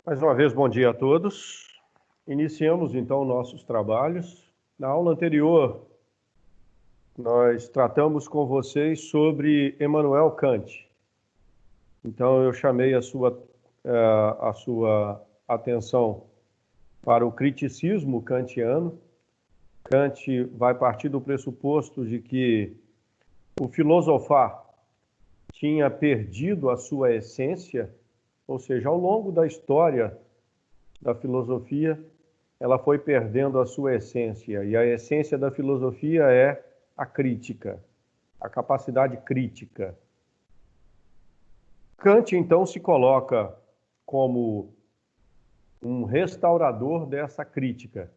Mais uma vez, bom dia a todos. Iniciamos então nossos trabalhos. Na aula anterior, nós tratamos com vocês sobre Immanuel Kant. Então, eu chamei a sua atenção para o criticismo kantiano. Kant vai partir do pressuposto de que o filosofar tinha perdido a sua essência, ou seja, ao longo da história da filosofia, ela foi perdendo a sua essência. E a essência da filosofia é a crítica, a capacidade crítica. Kant, então, se coloca como um restaurador dessa crítica.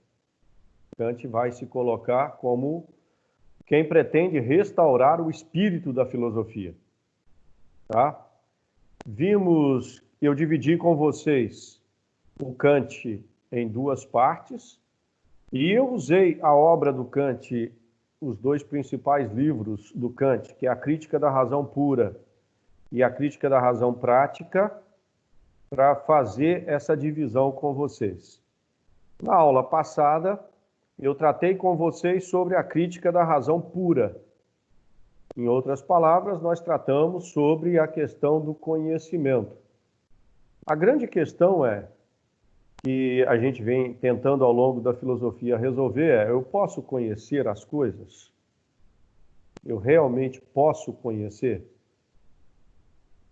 Kant vai se colocar como quem pretende restaurar o espírito da filosofia. Tá? Eu dividi com vocês o Kant em duas partes, e eu usei a obra do Kant, os dois principais livros do Kant, que é a Crítica da Razão Pura e a Crítica da Razão Prática, para fazer essa divisão com vocês. Na aula passada, eu tratei com vocês sobre a Crítica da Razão Pura. Em outras palavras, nós tratamos sobre a questão do conhecimento. A grande questão que a gente vem tentando ao longo da filosofia resolver eu posso conhecer as coisas? Eu realmente posso conhecer?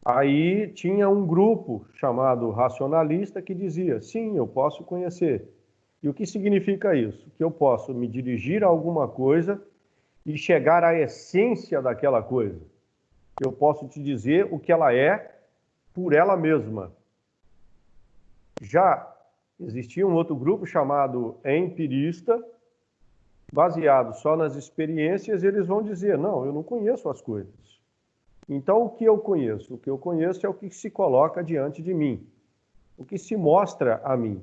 Aí tinha um grupo chamado racionalista que dizia, sim, eu posso conhecer. E o que significa isso? Que eu posso me dirigir a alguma coisa e chegar à essência daquela coisa. Eu posso te dizer o que ela é por ela mesma. Já existia um outro grupo chamado empirista, baseado só nas experiências, eles vão dizer, não, eu não conheço as coisas. Então, o que eu conheço? O que eu conheço é o que se coloca diante de mim, o que se mostra a mim,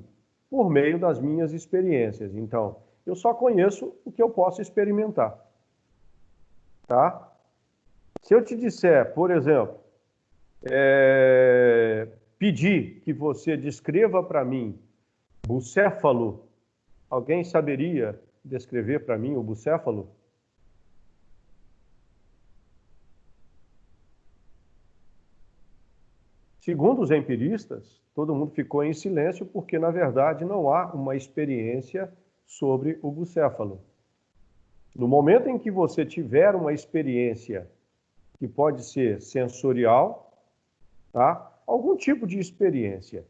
por meio das minhas experiências. Então, eu só conheço o que eu posso experimentar. Tá? Se eu te disser, por exemplo, pedir que você descreva para mim bucéfalo, alguém saberia descrever para mim o bucéfalo? Segundo os empiristas, todo mundo ficou em silêncio porque, na verdade, não há uma experiência sobre o bucéfalo. No momento em que você tiver uma experiência que pode ser sensorial, tá? Algum tipo de experiência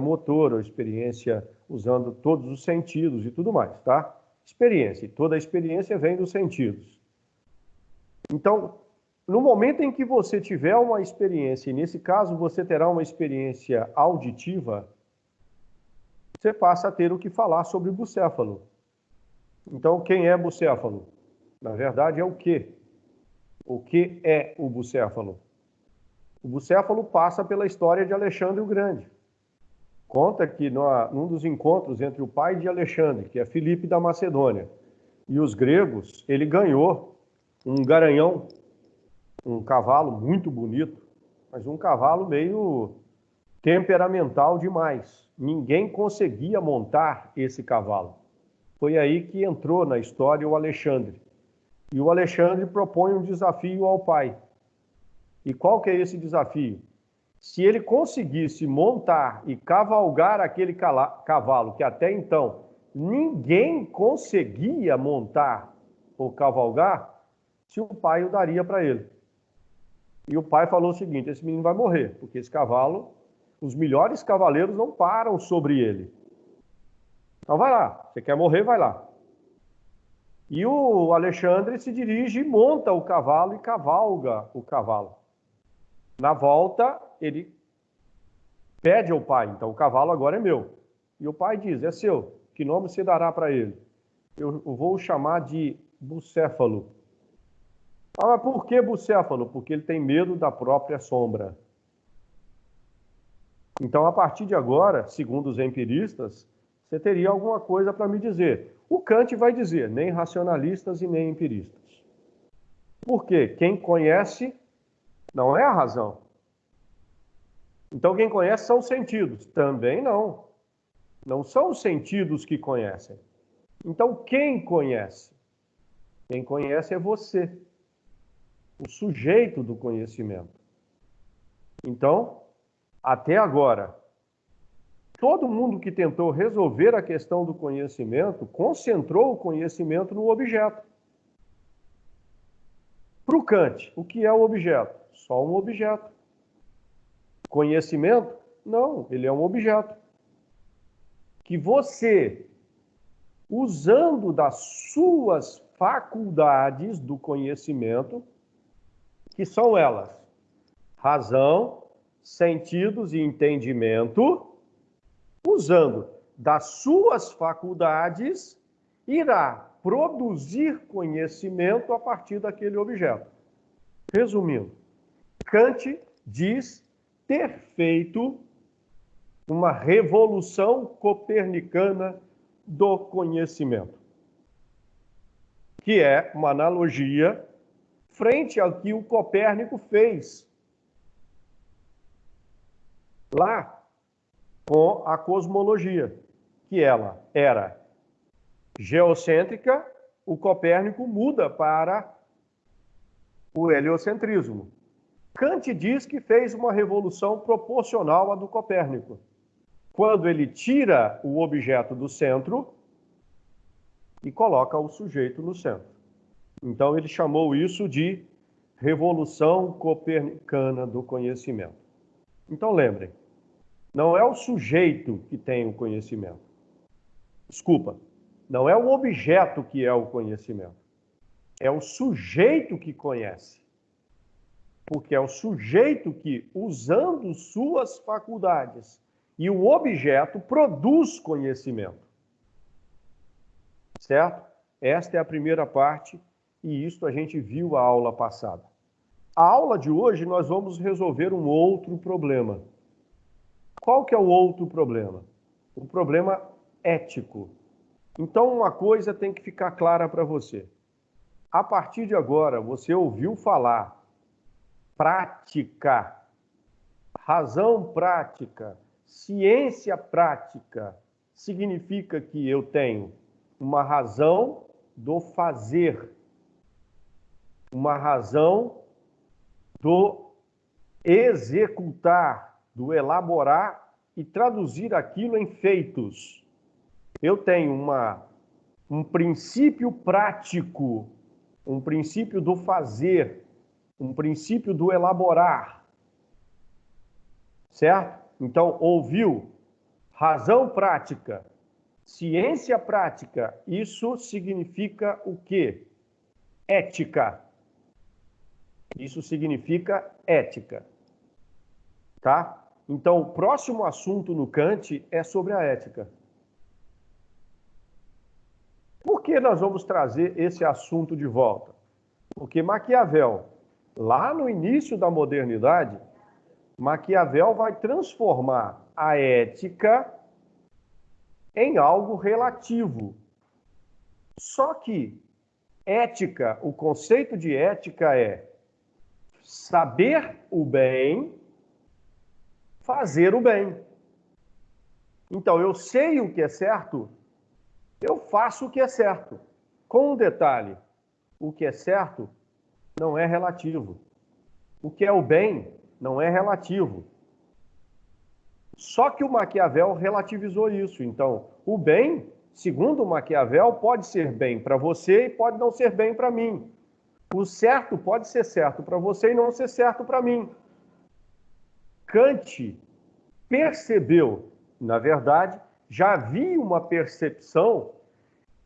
motora, ou experiência usando todos os sentidos e tudo mais, tá? Experiência, toda a experiência vem dos sentidos. Então, no momento em que você tiver uma experiência, e nesse caso você terá uma experiência auditiva, você passa a ter o que falar sobre o bucéfalo. Então, quem é bucéfalo? Na verdade, é o quê? O que é o bucéfalo? O bucéfalo passa pela história de Alexandre o Grande. Conta que num dos encontros entre o pai de Alexandre, que é Filipe da Macedônia, e os gregos, ele ganhou um garanhão, um cavalo muito bonito, mas um cavalo meio temperamental demais. Ninguém conseguia montar esse cavalo. Foi aí que entrou na história o Alexandre. E o Alexandre propõe um desafio ao pai. E qual que é esse desafio? Se ele conseguisse montar e cavalgar aquele cavalo que até então ninguém conseguia montar ou cavalgar, se o pai o daria para ele. E o pai falou o seguinte, esse menino vai morrer, porque esse cavalo, os melhores cavaleiros não param sobre ele. Então vai lá, você quer morrer, vai lá. E o Alexandre se dirige e monta o cavalo e cavalga o cavalo. Na volta, ele pede ao pai, então o cavalo agora é meu. E o pai diz, é seu, que nome você dará para ele? Eu vou chamar de bucéfalo. Ah, mas por que bucéfalo? Porque ele tem medo da própria sombra. Então, a partir de agora, segundo os empiristas, você teria alguma coisa para me dizer. O Kant vai dizer, nem racionalistas e nem empiristas. Por quê? Quem conhece não é a razão. Então, quem conhece são os sentidos. Também não. Não são os sentidos que conhecem. Então, quem conhece? Quem conhece é você, o sujeito do conhecimento. Então, até agora, todo mundo que tentou resolver a questão do conhecimento concentrou o conhecimento no objeto. Para o Kant, o que é o objeto? Só um objeto. Conhecimento? Não, ele é um objeto. Que você, usando das suas faculdades do conhecimento, que são elas: razão, sentidos e entendimento, usando das suas faculdades, irá produzir conhecimento a partir daquele objeto. Resumindo, Kant diz ter feito uma revolução copernicana do conhecimento, que é uma analogia frente ao que o Copérnico fez lá com a cosmologia, que ela era geocêntrica, o Copérnico muda para o heliocentrismo. Kant diz que fez uma revolução proporcional à do Copérnico, quando ele tira o objeto do centro e coloca o sujeito no centro. Então ele chamou isso de revolução copernicana do conhecimento. Então lembrem, não é o sujeito que tem o conhecimento. Desculpa, não é o objeto que é o conhecimento. É o sujeito que conhece. Porque é o sujeito que, usando suas faculdades e o objeto, produz conhecimento. Certo? Esta é a primeira parte e isso a gente viu a aula passada. A aula de hoje nós vamos resolver um outro problema. Qual que é o outro problema? O problema ético. Então uma coisa tem que ficar clara para você. A partir de agora, você ouviu falar prática, razão prática, ciência prática, significa que eu tenho uma razão do fazer, uma razão do executar, do elaborar e traduzir aquilo em feitos. Eu tenho um princípio prático, um princípio do fazer, um princípio do elaborar. Certo? Então, ouviu? Razão prática, ciência prática, isso significa o quê? Ética. Isso significa ética. Tá? Então, o próximo assunto no Kant é sobre a ética. Por que nós vamos trazer esse assunto de volta? Porque Maquiavel, lá no início da modernidade, Maquiavel vai transformar a ética em algo relativo. Só que ética, o conceito de ética é saber o bem, fazer o bem. Então, eu sei o que é certo, eu faço o que é certo. Com um detalhe, o que é certo não é relativo. O que é o bem não é relativo. Só que o Maquiavel relativizou isso. Então, o bem, segundo o Maquiavel, pode ser bem para você e pode não ser bem para mim. O certo pode ser certo para você e não ser certo para mim. Kant percebeu, na verdade, já havia uma percepção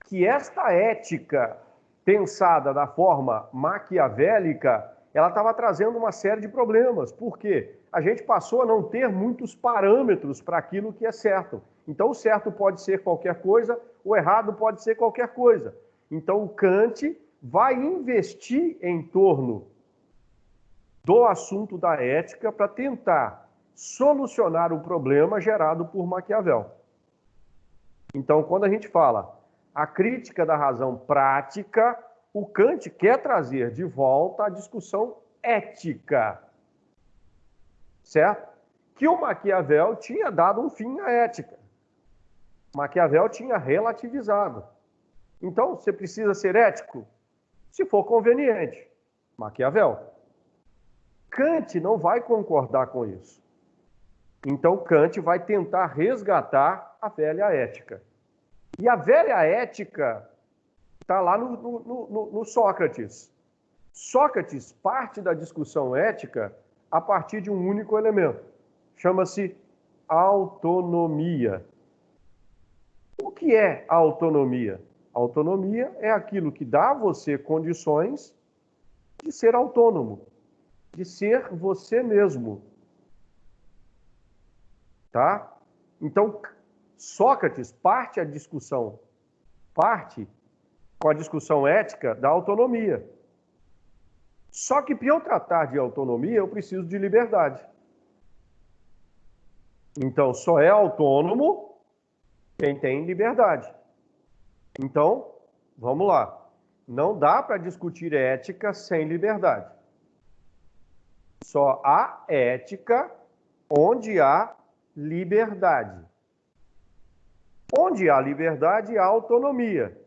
que esta ética pensada da forma maquiavélica, ela estava trazendo uma série de problemas. Por quê? A gente passou a não ter muitos parâmetros para aquilo que é certo. Então, o certo pode ser qualquer coisa, o errado pode ser qualquer coisa. Então, o Kant vai investir em torno do assunto da ética para tentar solucionar o problema gerado por Maquiavel. Então, quando a gente fala a crítica da razão prática, o Kant quer trazer de volta a discussão ética. Certo? que o Maquiavel tinha dado um fim à ética. Maquiavel tinha relativizado. Então, você precisa ser ético? Se for conveniente. Maquiavel. Kant não vai concordar com isso. Então, Kant vai tentar resgatar a velha ética. E a velha ética está lá no Sócrates. Sócrates parte da discussão ética a partir de um único elemento. Chama-se autonomia. O que é a autonomia? A autonomia é aquilo que dá a você condições de ser autônomo, de ser você mesmo. Tá? Então, Sócrates parte com a discussão ética da autonomia. Só que para eu tratar de autonomia, eu preciso de liberdade. Então, só é autônomo quem tem liberdade. Então, vamos lá. Não dá para discutir ética sem liberdade. Só há ética onde há liberdade. Onde há liberdade, há autonomia.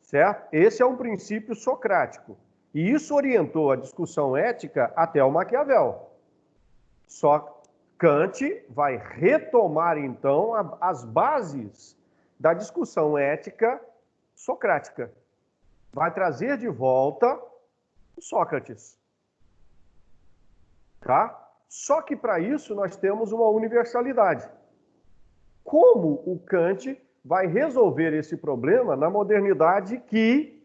Certo? Esse é um princípio socrático. E isso orientou a discussão ética até o Maquiavel. Só Kant vai retomar, então, as bases da discussão ética socrática. Vai trazer de volta o Sócrates. Tá? Só que para isso nós temos uma universalidade. Como o Kant vai resolver esse problema na modernidade que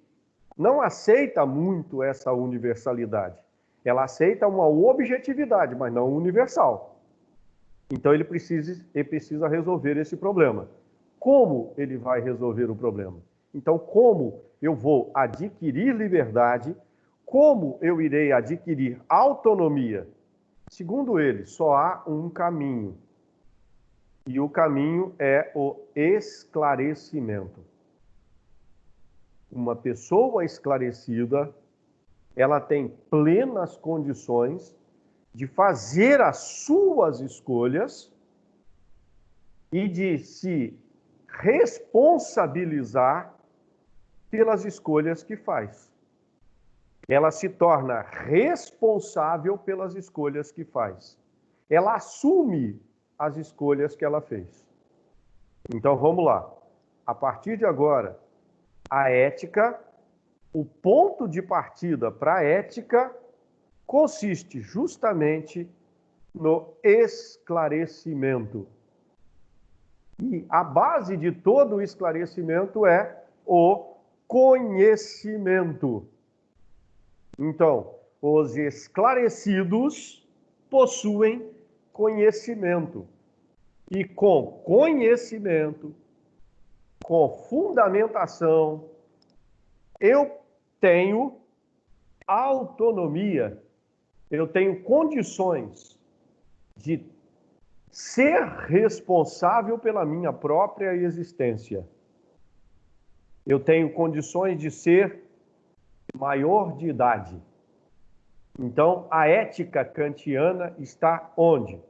não aceita muito essa universalidade? Ela aceita uma objetividade, mas não universal. Então ele precisa resolver esse problema. Como ele vai resolver o problema? Então, como eu vou adquirir liberdade? Como eu irei adquirir autonomia? Segundo ele, só há um caminho. E o caminho é o esclarecimento. Uma pessoa esclarecida, ela tem plenas condições de fazer as suas escolhas e de se responsabilizar pelas escolhas que faz. Ela se torna responsável pelas escolhas que faz. Ela assume as escolhas que ela fez. Então, vamos lá. A partir de agora, a ética, o ponto de partida para a ética consiste justamente no esclarecimento. E a base de todo o esclarecimento é o conhecimento. Então, os esclarecidos possuem conhecimento. E com conhecimento, com fundamentação, eu tenho autonomia, eu tenho condições de ser responsável pela minha própria existência. Eu tenho condições de ser maior de idade. Então, a ética kantiana está onde?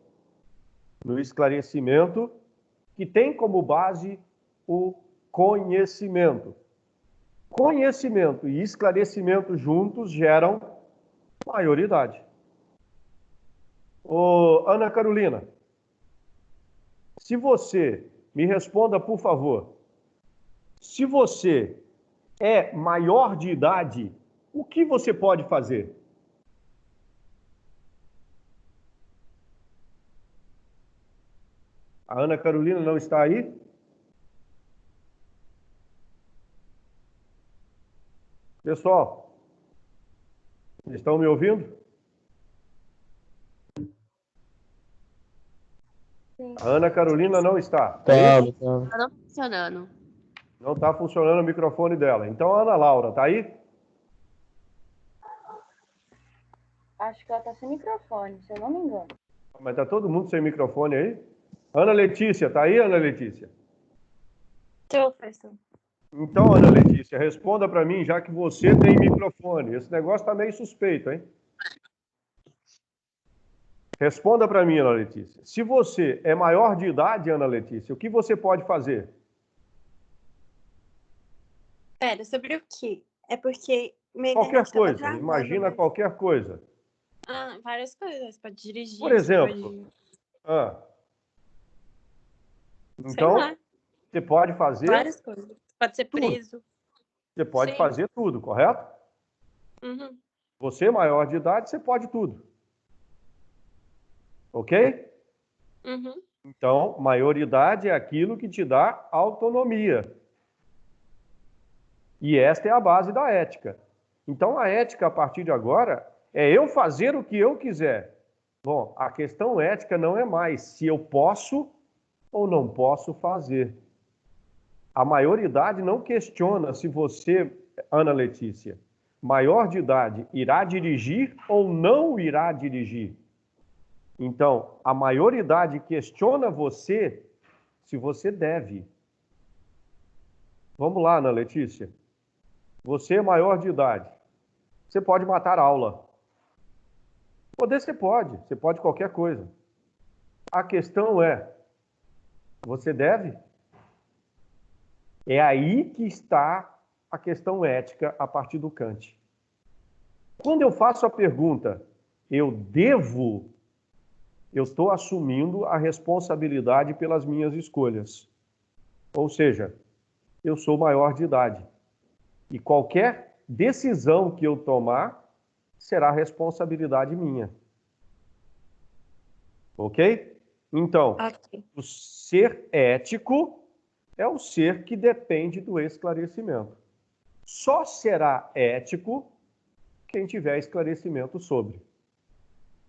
No esclarecimento, que tem como base o conhecimento. Conhecimento e esclarecimento juntos geram maioridade. Ana Carolina, se você me responda, por favor, se você é maior de idade, o que você pode fazer? A Ana Carolina não está aí? Pessoal, estão me ouvindo? Sim. A Ana Carolina não está. Tá não funcionando. Não está funcionando o microfone dela. Então, a Ana Laura, está aí? Acho que ela está sem microfone, se eu não me engano. Mas está todo mundo sem microfone aí? Ana Letícia, está aí, Ana Letícia? Estou, professor. Então, Ana Letícia, responda para mim, já que você tem microfone. Esse negócio está meio suspeito, hein? Responda para mim, Ana Letícia. Se você é maior de idade, Ana Letícia, o que você pode fazer? Pera, sobre o quê? É porque minha Qualquer internet estava coisa. travando, Imagina mas... qualquer coisa. Ah, várias coisas. Pode dirigir, Por você exemplo, pode... ah, Sei então, lá, você pode fazer várias coisas. Pode ser tudo. preso. Você pode Sim. fazer tudo, correto? Uhum. Você, maior de idade, você pode tudo. Ok? Uhum. Então, maioridade é aquilo que te dá autonomia. E esta é a base da ética. Então, a ética, a partir de agora, é eu fazer o que eu quiser. Bom, a questão ética não é mais se eu posso ou não posso fazer. A maioridade não questiona se você, Ana Letícia, maior de idade, irá dirigir ou não irá dirigir. Então, a maioridade questiona você se você deve. Vamos lá, Ana Letícia. Você é maior de idade. Você pode matar aula. Poder você pode qualquer coisa. A questão é, você deve? É aí que está a questão ética a partir do Kant. Quando eu faço a pergunta, eu devo, eu estou assumindo a responsabilidade pelas minhas escolhas. Ou seja, eu sou maior de idade. E qualquer decisão que eu tomar será responsabilidade minha. Ok? Então, Ok. o ser ético é o ser que depende do esclarecimento. Só será ético quem tiver esclarecimento sobre.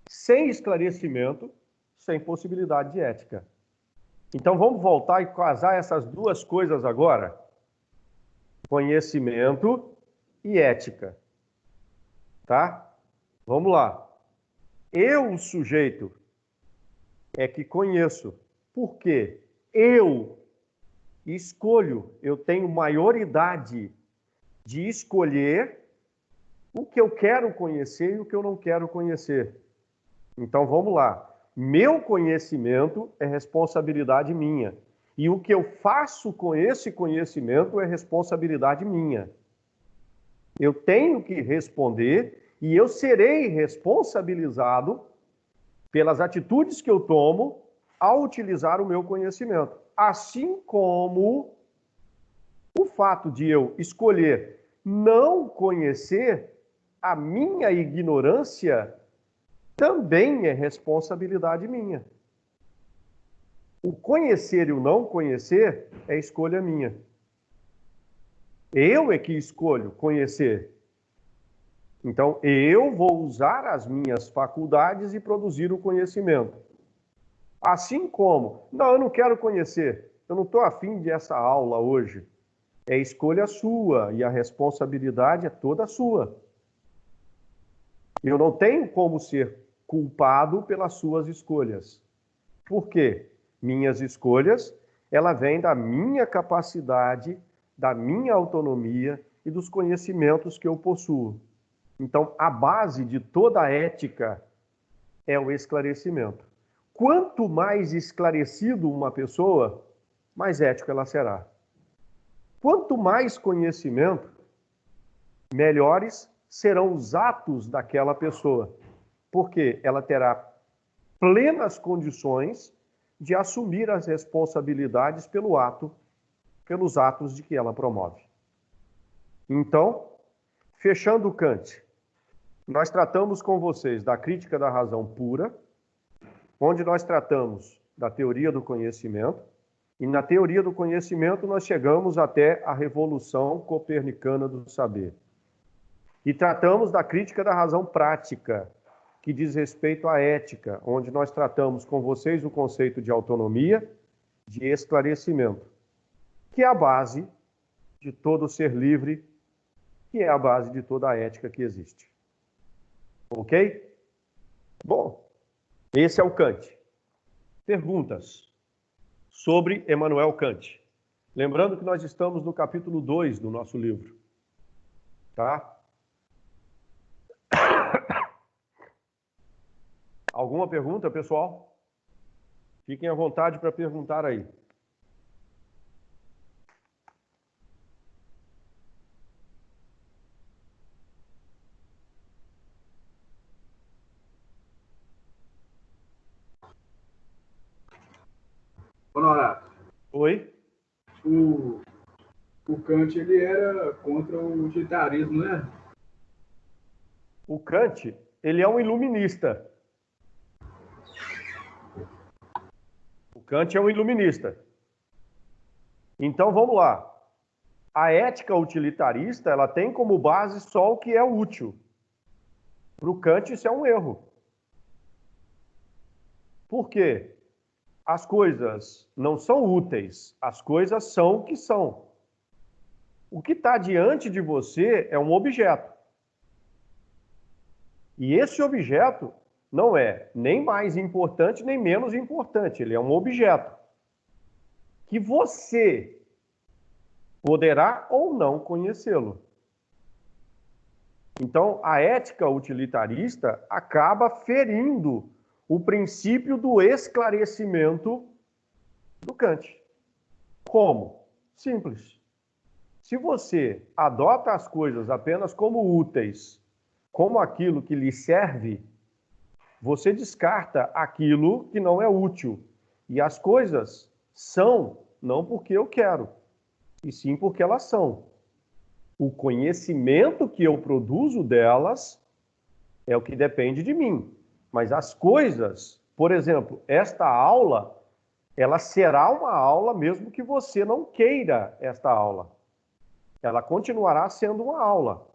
Sem esclarecimento, sem possibilidade de ética. Então vamos voltar e casar essas duas coisas agora? Conhecimento e ética. Tá? Vamos lá. Eu, o sujeito, é que conheço. Por quê? Eu escolho, eu tenho maioridade de escolher o que eu quero conhecer e o que eu não quero conhecer. Então vamos lá. Meu conhecimento é responsabilidade minha. E o que eu faço com esse conhecimento é responsabilidade minha. Eu tenho que responder e eu serei responsabilizado pelas atitudes que eu tomo ao utilizar o meu conhecimento. Assim como o fato de eu escolher não conhecer, a minha ignorância também é responsabilidade minha. O conhecer e o não conhecer é escolha minha. Eu é que escolho conhecer. Então, eu vou usar as minhas faculdades e produzir o conhecimento. Assim como, não, eu não quero conhecer, eu não estou afim dessa aula hoje. É escolha sua e a responsabilidade é toda sua. Eu não tenho como ser culpado pelas suas escolhas. Por quê? Minhas escolhas, ela vem da minha capacidade, da minha autonomia e dos conhecimentos que eu possuo. Então, a base de toda a ética é o esclarecimento. Quanto mais esclarecido uma pessoa, mais ética ela será. Quanto mais conhecimento, melhores serão os atos daquela pessoa, porque ela terá plenas condições de assumir as responsabilidades pelos atos de que ela promove. Então, fechando o Kant, nós tratamos com vocês da crítica da razão pura, onde nós tratamos da teoria do conhecimento, e na teoria do conhecimento nós chegamos até a revolução copernicana do saber. E tratamos da crítica da razão prática, que diz respeito à ética, onde nós tratamos com vocês o conceito de autonomia, de esclarecimento, que é a base de todo ser livre, que é a base de toda a ética que existe. Ok? Bom, esse é o Kant. Perguntas sobre Emmanuel Kant. Lembrando que nós estamos no capítulo 2 do nosso livro. Tá? Alguma pergunta, pessoal? Fiquem à vontade para perguntar aí. Honorato, Oi? o, o Kant ele era contra o utilitarismo, né? O Kant, ele é um iluminista. O Kant é um iluminista. Então, vamos lá. A ética utilitarista, ela tem como base só o que é útil. Para o Kant, isso é um erro. Por quê? As coisas não são úteis, as coisas são o que são. O que está diante de você é um objeto. E esse objeto não é nem mais importante nem menos importante, ele é um objeto que você poderá ou não conhecê-lo. Então, a ética utilitarista acaba ferindo o princípio do esclarecimento do Kant. Como? Simples. Se você adota as coisas apenas como úteis, como aquilo que lhe serve, você descarta aquilo que não é útil. E as coisas são não porque eu quero, e sim porque elas são. O conhecimento que eu produzo delas é o que depende de mim. Mas as coisas, por exemplo, esta aula, ela será uma aula mesmo que você não queira esta aula. Ela continuará sendo uma aula.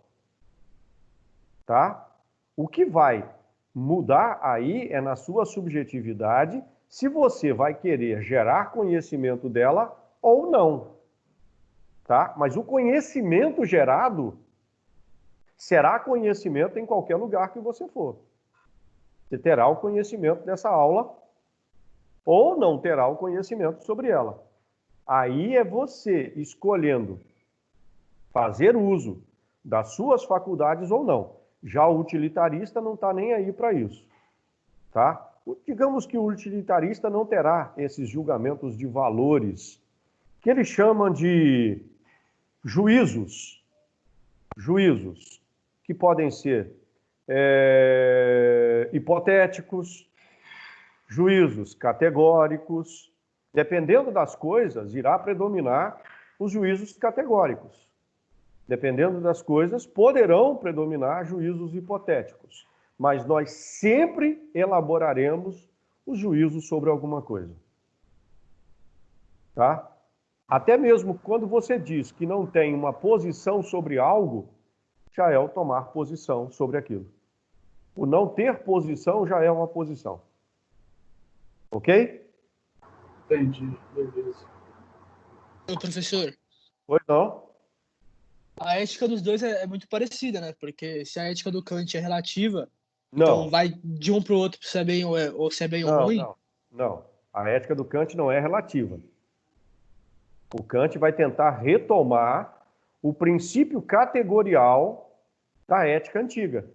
Tá? O que vai mudar aí é na sua subjetividade se você vai querer gerar conhecimento dela ou não. Tá? Mas o conhecimento gerado será conhecimento em qualquer lugar que você for. Você terá o conhecimento dessa aula ou não terá o conhecimento sobre ela. Aí é você escolhendo fazer uso das suas faculdades ou não. Já o utilitarista não está nem aí para isso. Tá? Digamos que o utilitarista não terá esses julgamentos de valores, que eles chamam de juízos. Juízos que podem ser hipotéticos, juízos categóricos. Dependendo das coisas, irá predominar os juízos categóricos. Dependendo das coisas, poderão predominar juízos hipotéticos. Mas nós sempre elaboraremos os juízos sobre alguma coisa. Tá? Até mesmo quando você diz que não tem uma posição sobre algo, já é o tomar posição sobre aquilo. O não ter posição já é uma posição. Ok? Entendi, beleza. Ô, professor, Pois não? a ética dos dois é muito parecida, né? Porque se a ética do Kant é relativa, então Não. vai de um para o outro se é bem ou se é bem ou Não, ruim. não, não. A ética do Kant não é relativa. O Kant vai tentar retomar o princípio categorial da ética antiga.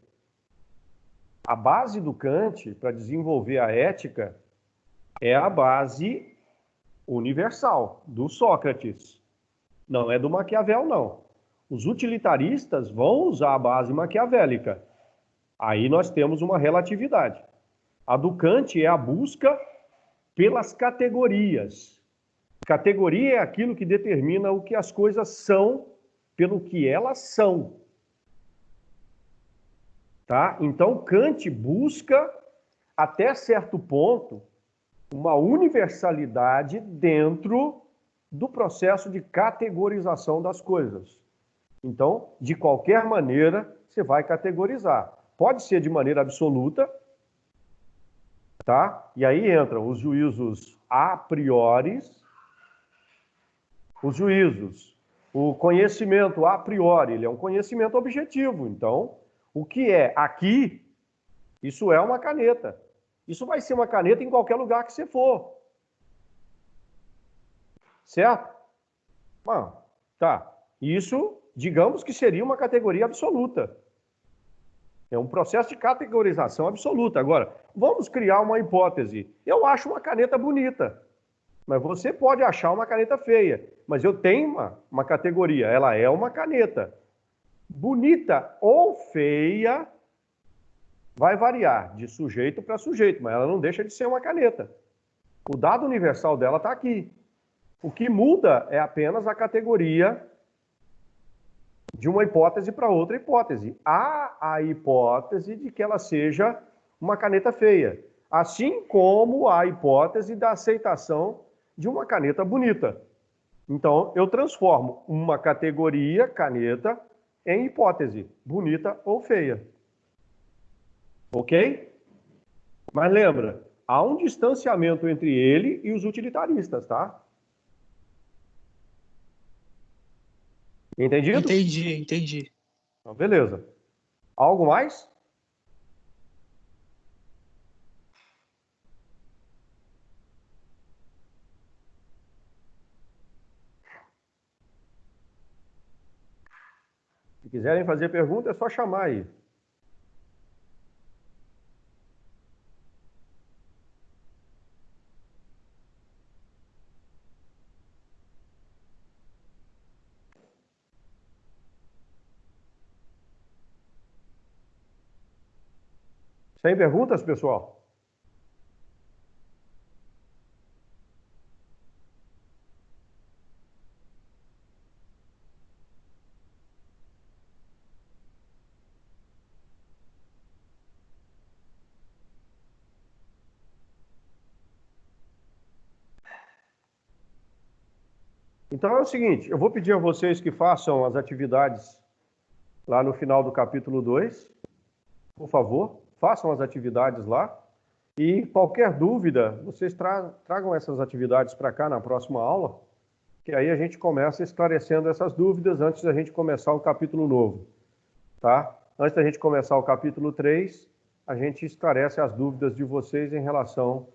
A base do Kant para desenvolver a ética é a base universal, do Sócrates. Não é do Maquiavel, não. Os utilitaristas vão usar a base maquiavélica. Aí nós temos uma relatividade. A do Kant é a busca pelas categorias. Categoria é aquilo que determina o que as coisas são pelo que elas são. Tá? Então, Kant busca, até certo ponto, uma universalidade dentro do processo de categorização das coisas. Então, de qualquer maneira, você vai categorizar. Pode ser de maneira absoluta, tá? E aí entram os juízos a priori, os juízos. O conhecimento a priori, ele é um conhecimento objetivo. Então, o que é aqui, isso é uma caneta. Isso vai ser uma caneta em qualquer lugar que você for. Certo? Bom, tá. Isso, digamos que seria uma categoria absoluta. É um processo de categorização absoluta. Agora, vamos criar uma hipótese. Eu acho uma caneta bonita, mas você pode achar uma caneta feia. Mas eu tenho uma categoria, ela é uma caneta. Bonita ou feia vai variar de sujeito para sujeito, mas ela não deixa de ser uma caneta. O dado universal dela está aqui. O que muda é apenas a categoria de uma hipótese para outra hipótese. Há a hipótese de que ela seja uma caneta feia, assim como a hipótese da aceitação de uma caneta bonita. Então, eu transformo uma categoria, caneta, em hipótese, bonita ou feia. Ok? Mas lembra, há um distanciamento entre ele e os utilitaristas, tá? Entendido? Entendi. Então, beleza. Algo mais? Se quiserem fazer pergunta, é só chamar aí. Sem perguntas, pessoal? Então é o seguinte, eu vou pedir a vocês que façam as atividades lá no final do capítulo 2. Por favor, façam as atividades lá. E qualquer dúvida, vocês tragam essas atividades para cá na próxima aula, que aí a gente começa esclarecendo essas dúvidas antes da gente começar o capítulo novo, tá? Antes da gente começar o capítulo 3, a gente esclarece as dúvidas de vocês em relação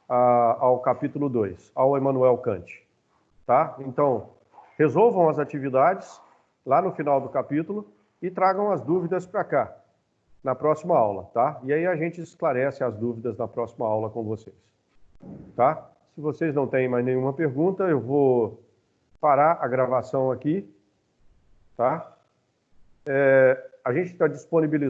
ao capítulo 2, ao Immanuel Kant, tá? Então, resolvam as atividades lá no final do capítulo e tragam as dúvidas para cá na próxima aula, tá? E aí a gente esclarece as dúvidas na próxima aula com vocês, tá? Se vocês não têm mais nenhuma pergunta, eu vou parar a gravação aqui, tá? A gente está disponibilizando